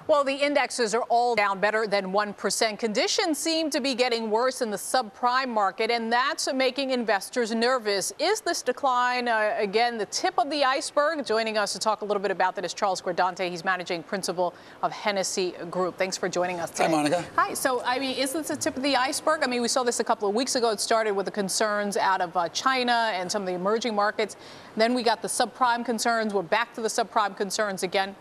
Well, the indexes are all down better than 1%. Conditions seem to be getting worse in the subprime market, and that's making investors nervous. Is this decline, again, the tip of the iceberg? Joining us to talk a little bit about that is Charles Gradante. He's managing principal of Hennessee Group. Thanks for joining us today. Hi, Monica. Hi. So, I mean, is this the tip of the iceberg? I mean, we saw this a couple of weeks ago. It started with the concerns out of China and some of the emerging markets. Then we got the subprime concerns. We're back to the subprime concerns again.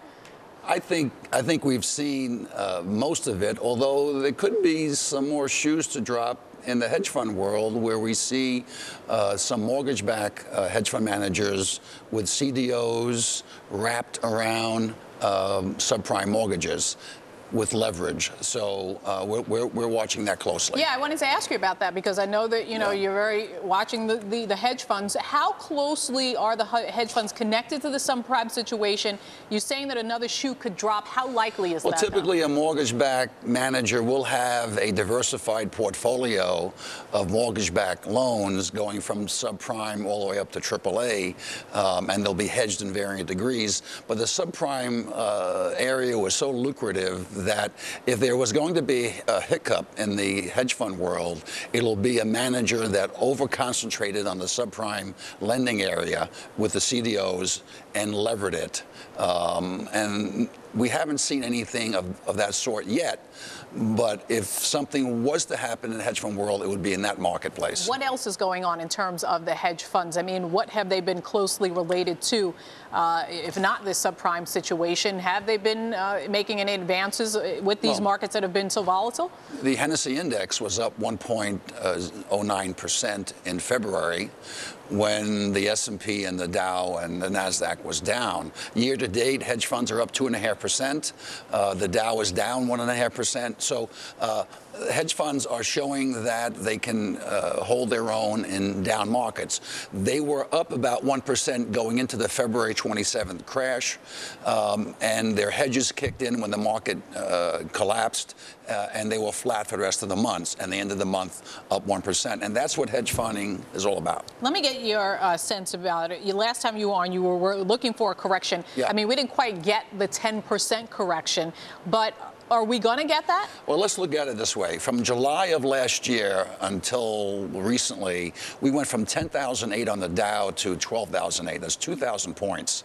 I think we've seen most of it, although there could be some more shoes to drop in the hedge fund world, where we see some mortgage-backed hedge fund managers with CDOs wrapped around subprime mortgages with leverage. So we're watching that closely. Yeah, I wanted to ask you about that because I know that you're very watching the hedge funds. How closely are the hedge funds connected to the subprime situation? You're saying that another shoe could drop. How likely is that? Well, typically a mortgage-backed manager will have a diversified portfolio of mortgage-backed loans going from subprime all the way up to AAA, and they'll be hedged in varying degrees. But the subprime area was so lucrative that if there was going to be a hiccup in the hedge fund world, it'll be a manager that over-concentrated on the subprime lending area with the CDOs and levered it. And we haven't seen anything of that sort yet. But if something was to happen in the hedge fund world, it would be in that marketplace. What else is going on in terms of the hedge funds? I mean, what have they been closely related to, if not this subprime situation? Have they been making any advances with these markets that have been so volatile? The Hennessee index was up 1.09% in February, when the S&P and the Dow and the NASDAQ was down. Year to date, hedge funds are up 2.5%. The Dow is down 1.5%. So hedge funds are showing that they can hold their own in down markets. They were up about 1% going into the February 27th crash, and their hedges kicked in when the market collapsed, and they were flat for the rest of the month, and the end of the month up 1%. And that's what hedge funding is all about. Let me get your sense about it. Last time you were on, you were looking for a correction. Yeah. I mean, we didn't quite get the 10% correction, but are we going to get that? Well, let's look at it this way. From July of last year until recently, we went from 10,008 on the Dow to 12,008. That's 2,000 points.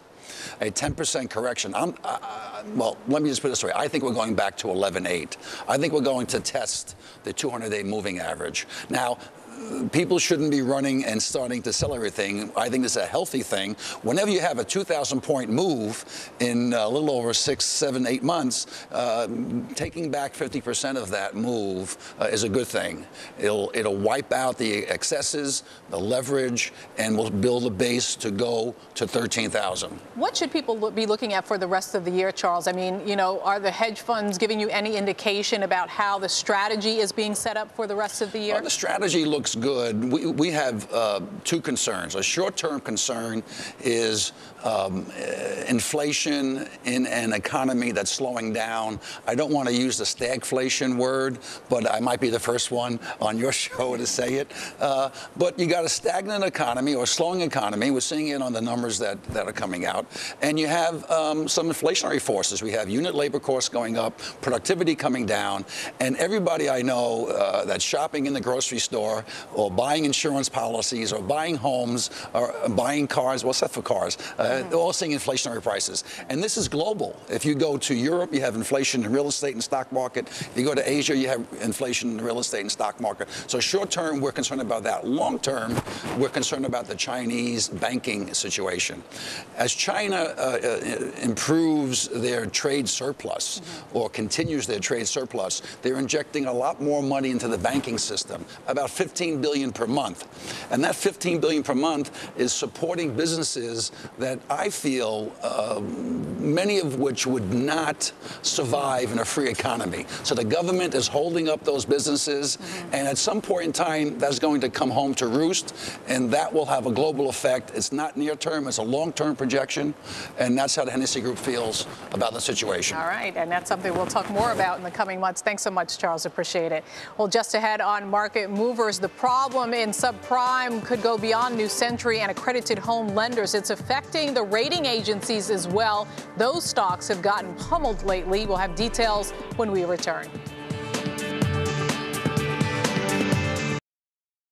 A 10% correction. Well, let me just put it this way. I think we're going back to 11.8. I think we're going to test the 200-day moving average. Now, people shouldn't be running and starting to sell everything. I think this is a healthy thing. Whenever you have a 2,000-point move in a little over 6, 7, 8 months, taking back 50% of that move is a good thing. It'll wipe out the excesses, the leverage, and will build a base to go to 13,000. What should people be looking at for the rest of the year, Charles? I mean, are the hedge funds giving you any indication about how the strategy is being set up for the rest of the year? Well, the strategy looks good. We have two concerns. A short-term concern is inflation in an economy that's slowing down. I don't want to use the stagflation word, but I might be the first one on your show to say it. But you got a stagnant economy or slowing economy. We're seeing it on the numbers that are coming out. And you have some inflationary forces. We have unit labor costs going up, productivity coming down, and everybody I know that's shopping in the grocery store or buying insurance policies or buying homes or buying cars, well, except for cars, they're all seeing inflationary prices. And this is global. If you go to Europe, you have inflation in real estate and stock market. If you go to Asia, you have inflation in the real estate and stock market. So short term, we're concerned about that. Long term, we're concerned about the Chinese banking situation. As China improves their trade surplus or continues their trade surplus, they're injecting a lot more money into the banking system, about $15 billion per month. And that $15 billion per month is supporting businesses that I feel many of which would not survive in a free economy. So the government is holding up those businesses, and at some point in time, that's going to come home to roost, and that will have a global effect. It's not near term, it's a long-term projection, and that's how the Hennessee Group feels about the situation. All right, and that's something we'll talk more about in the coming months. Thanks so much, Charles. Appreciate it. Well, just ahead on Market Movers, the problem in subprime could go beyond New Century and accredited home lenders. It's affecting the rating agencies as well. Those stocks have gotten pummeled lately. We'll have details when we return.